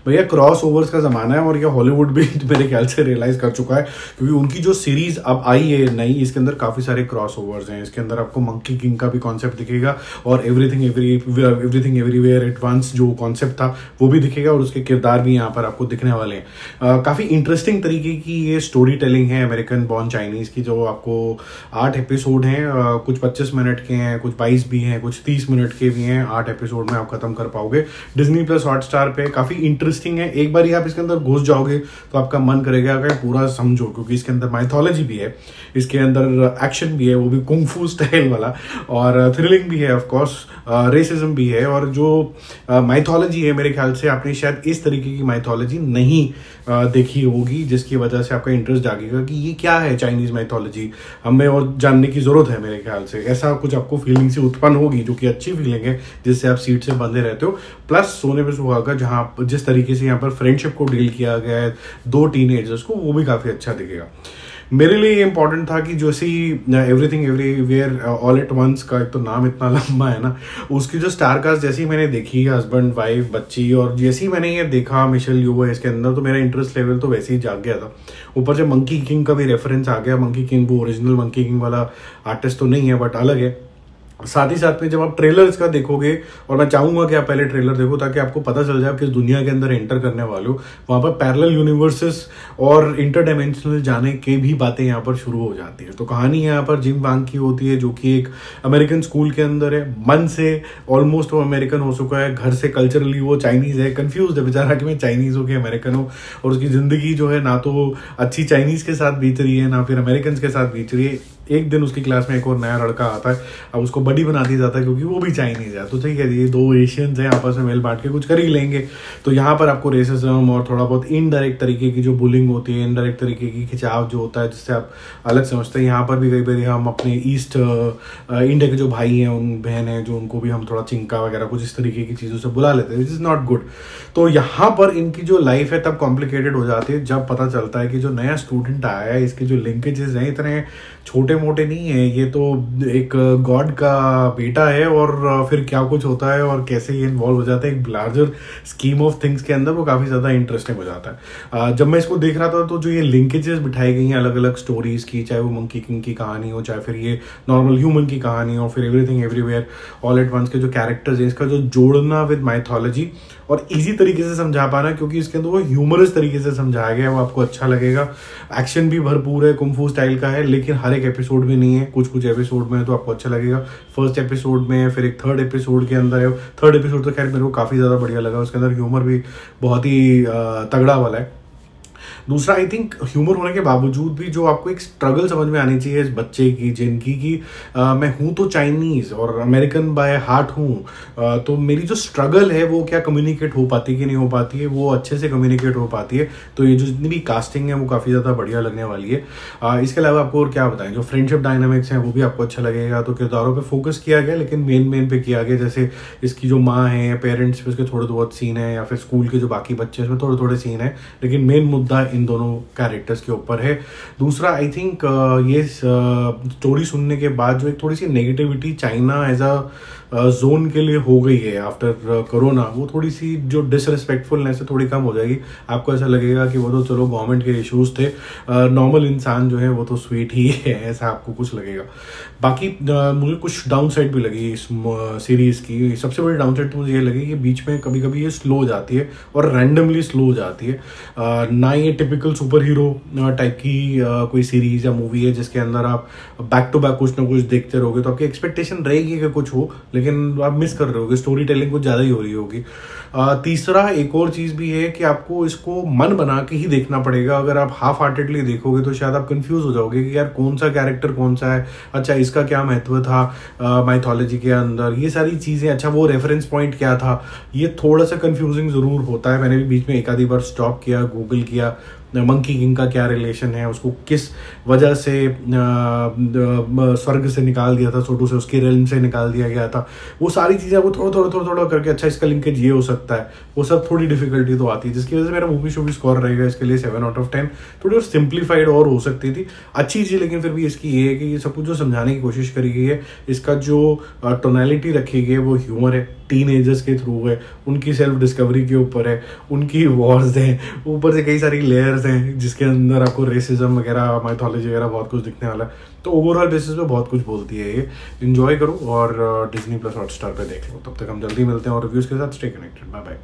भैया cross overs का ज़माना है और ये हॉलीवुड भी मेरे ख्याल से रियलाइज़ कर चुका है, क्योंकि उनकी जो सीरीज़ अब आई है नई, इसके अंदर काफ़ी सारे क्रॉस ओवर्स हैं। इसके अंदर आपको मंकी किंग का भी कॉन्सेप्ट दिखेगा और एवरीथिंग एवरीवेयर एट वंस जो कॉन्सेप्ट था वो भी दिखेगा, और उसके किरदार भी यहाँ पर आपको दिखने वाले हैं। काफ़ी इंटरेस्टिंग तरीके की ये स्टोरी टेलिंग है अमेरिकन बॉर्न चाइनीज़ की, जो आपको 8 एपिसोड हैं, कुछ 25 मिनट के हैं, कुछ 22 भी हैं, कुछ 30 मिनट के भी हैं। 8 एपिसोड में आप खत्म कर पाओगे डिज्नी प्लस हॉटस्टार पे। काफ़ी इंटरेस्टिंग है, एक बार ही आप इसके अंदर घुस जाओगे तो आपका मन करेगा कि पूरा समझो, क्योंकि इसके अंदर माइथोलॉजी भी है, इसके अंदर एक्शन भी है, वो भी कुंग-फू स्टाइल वाला, और थ्रिलिंग भी है, ऑफ कोर्स रेसिज्म भी है। और जो माइथोलॉजी है, मेरे ख्याल से आपने शायद इस तरीके की माइथोलॉजी नहीं देखी होगी, जिसकी वजह से आपका इंटरेस्ट जागेगा कि ये क्या है चाइनीज माइथोलॉजी, हमें और जानने की जरूरत है। मेरे ख्याल से ऐसा कुछ आपको फीलिंग से उत्पन्न होगी, जो कि अच्छी फीलिंग है, जिससे आप सीट से बंधे रहते हो। प्लस सोने पे सुहागा, जहां जिस तरीके से यहाँ पर फ्रेंडशिप को डील किया गया है 2 टीनेजर्स को, वो भी काफी अच्छा दिखेगा। मेरे लिए ये इंपॉर्टेंट था कि जैसे everything everywhere all at once का, एक तो नाम इतना लंबा है ना, उसकी जो स्टार कास्ट जैसी मैंने देखी, हस्बैंड वाइफ बच्ची, और जैसे ही मैंने ये देखा मिशेल यूओ इसके अंदर, तो मेरा इंटरेस्ट लेवल तो वैसे ही जाग गया था। ऊपर से मंकी किंग का भी रेफरेंस आ गया। मंकी किंग वो ओरिजिनल मंकी किंग वाला आर्टिस्ट तो नहीं है, बट अलग है। साथ ही साथ में जब आप ट्रेलर इसका देखोगे, और मैं चाहूंगा कि आप पहले ट्रेलर देखो ताकि आपको पता चल जाए आप किस दुनिया के अंदर एंटर करने वाले हो। वहां पर पैरेलल यूनिवर्सेस और इंटरडायमेंशनल जाने की भी बातें यहाँ पर शुरू हो जाती है। तो कहानी यहाँ पर जिम वांग की होती है, जो कि एक अमेरिकन स्कूल के अंदर है। मन से ऑलमोस्ट वो अमेरिकन हो चुका है, घर से कल्चरली वो चाइनीज है, कंफ्यूज है बेचारा कि मैं चाइनीज हूँ कि अमेरिकन हूँ। और उसकी जिंदगी जो है ना तो अच्छी चाइनीज के साथ बीत रही है, ना फिर अमेरिकन के साथ बीत रही है। एक दिन उसकी क्लास में एक और नया लड़का आता है, अब उसको बड़ी बना दिया जाता है क्योंकि वो भी चाइनीज है। तो ठीक है, ये 2 एशियंस हैं, आपस में मेल बांट के कुछ कर ही लेंगे। तो यहाँ पर आपको रेसिज्म और थोड़ा बहुत इनडायरेक्ट तरीके की जो बुलिंग होती है, इनडायरेक्ट तरीके की खिंचाव जो होता है, जिससे आप अलग समझते हैं। यहाँ पर भी कई बार हम अपने ईस्ट इंडिया के जो भाई हैं, उन बहन हैं, जो उनको भी हम थोड़ा चिंका वगैरह कुछ इस तरीके की चीज़ों से बुला लेते हैं, विच इज़ नॉट गुड। तो यहाँ पर इनकी जो लाइफ है तब कॉम्प्लिकेटेड हो जाती है जब पता चलता है कि जो नया स्टूडेंट आया है, इसके जो लिंकेजेस हैं इतने छोटे मोटे नहीं है, ये तो एक गॉड का बेटा है। और फिर क्या कुछ होता है और कैसे ये इन्वॉल्व हो जाता है एक लार्जर स्कीम ऑफ थिंग्स के अंदर, वो काफ़ी ज़्यादा इंटरेस्टिंग हो जाता है। जब मैं इसको देख रहा था तो जो ये लिंकेजेस बिठाई गई हैं अलग अलग स्टोरीज की, चाहे वो मंकी किंग की कहानी हो, चाहे फिर ये नॉर्मल ह्यूमन की कहानी हो, फिर everything everywhere all at once के जो कैरेक्टर्स हैं, इसका जो जोड़ना विद माइथोलॉजी और इजी तरीके से समझा पाना, क्योंकि इसके अंदर वो ह्यूमरस तरीके से समझाया गया है, वो आपको अच्छा लगेगा। एक्शन भी भरपूर है, कुंग फू स्टाइल का है, लेकिन हर एक एपिसोड में नहीं है, कुछ कुछ एपिसोड में है, तो आपको अच्छा लगेगा। फर्स्ट एपिसोड में है, फिर एक 3rd एपिसोड के अंदर है। 3rd एपिसोड तो खैर मेरे को काफ़ी ज़्यादा बढ़िया लगा, उसके अंदर ह्यूमर भी बहुत ही तगड़ा वाला है। दूसरा, आई थिंक ह्यूमर होने के बावजूद भी जो आपको एक स्ट्रगल समझ में आनी चाहिए इस बच्चे की, जिनकी कि मैं हूँ तो चाइनीज़ और अमेरिकन बाय हार्ट हूँ, तो मेरी जो स्ट्रगल है वो क्या कम्युनिकेट हो पाती है कि नहीं हो पाती है, वो अच्छे से कम्युनिकेट हो पाती है। तो ये जो जितनी भी कास्टिंग है वो काफ़ी ज़्यादा बढ़िया लगने वाली है। इसके अलावा आपको और क्या बताएं, जो फ्रेंडशिप डायनामिक्स हैं वो भी आपको अच्छा लगेगा। तो किरदारों पर फोकस किया गया, लेकिन मेन पे किया गया, जैसे इसकी जो माँ है, पेरेंट्स पे उसके थोड़े बहुत सीन है, या फिर स्कूल के जो बाकी बच्चे हैं उसमें थोड़े थोड़े सीन है, लेकिन मेन मुद्दा इन दोनों कैरेक्टर्स के ऊपर है। दूसरा, आई थिंक ये स्टोरी सुनने के बाद जो एक थोड़ी सी negativity China as a zone के लिए हो गई है आफ्टर कोरोना, वो थोड़ी सी जो डिसरिस्पेक्टफुलनेस है थोड़ी कम हो जाएगी। आपको ऐसा लगेगा कि वो तो चलो गवर्नमेंट के इश्यूज थे, नॉर्मल इंसान जो है वो तो स्वीट ही है, ऐसा आपको कुछ लगेगा। बाकी मुझे कुछ डाउन साइड भी लगी इस सीरीज़ की। सबसे बड़ी डाउन साइड तो मुझे ये लगी कि बीच में कभी कभी ये स्लो हो जाती है और रैंडमली स्लो हो जाती है। ना ये टिपिकल सुपर हीरो टाइप की कोई सीरीज या मूवी है जिसके अंदर आप बैक टू बैक कुछ ना कुछ देखते रहोगे, तो आपकी एक्सपेक्टेशन रहेगी कि कुछ हो, लेकिन आप मिस कर रहे होगे, स्टोरी टेलिंग कुछ ज़्यादा ही हो रही होगी। तीसरा, एक और चीज़ भी है कि आपको इसको मन बना के ही देखना पड़ेगा। अगर आप हाफ हार्टेडली देखोगे तो शायद आप कंफ्यूज हो जाओगे कि यार कौन सा कैरेक्टर कौन सा है, अच्छा इसका क्या महत्व था माइथोलॉजी के अंदर, ये सारी चीज़ें, अच्छा वो रेफरेंस पॉइंट क्या था, ये थोड़ा सा कंफ्यूजिंग ज़रूर होता है। मैंने भी बीच में एक आधी बार स्टॉप किया, गूगल किया मंकी किंग का क्या रिलेशन है, उसको किस वजह से स्वर्ग से निकाल दिया था, छोटू से उसके रेलम से निकाल दिया गया था, वो सारी चीज़ें वो थोड़ा करके अच्छा इसका लिंकेज ये हो सकता है, वो सब थोड़ी डिफिकल्टी तो आती है, जिसकी वजह से मेरा मूवी शो भी स्कोर रहेगा इसके लिए 7/10। थोड़ी और सिंप्लीफाइड और हो सकती थी, अच्छी चीज़, लेकिन फिर भी इसकी ये है कि ये सब कुछ जो समझाने की कोशिश करी गई है, इसका जो टोनैलिटी रखी गई है वो ह्यूमर है, टीनेजर्स के थ्रू है, उनकी सेल्फ डिस्कवरी के ऊपर है, उनकी वॉर्स हैं, ऊपर से कई सारी लेयर्स हैं जिसके अंदर आपको रेसिज्म वगैरह, माइथोलॉजी वगैरह बहुत कुछ दिखने वाला है। तो ओवरऑल बेसिस पे बहुत कुछ बोलती है ये। एंजॉय करो और डिज्नी प्लस हॉटस्टार पे देख लो। तब तक हम जल्दी मिलते हैं और रिव्यूज़ के साथ। Stay connected, bye bye.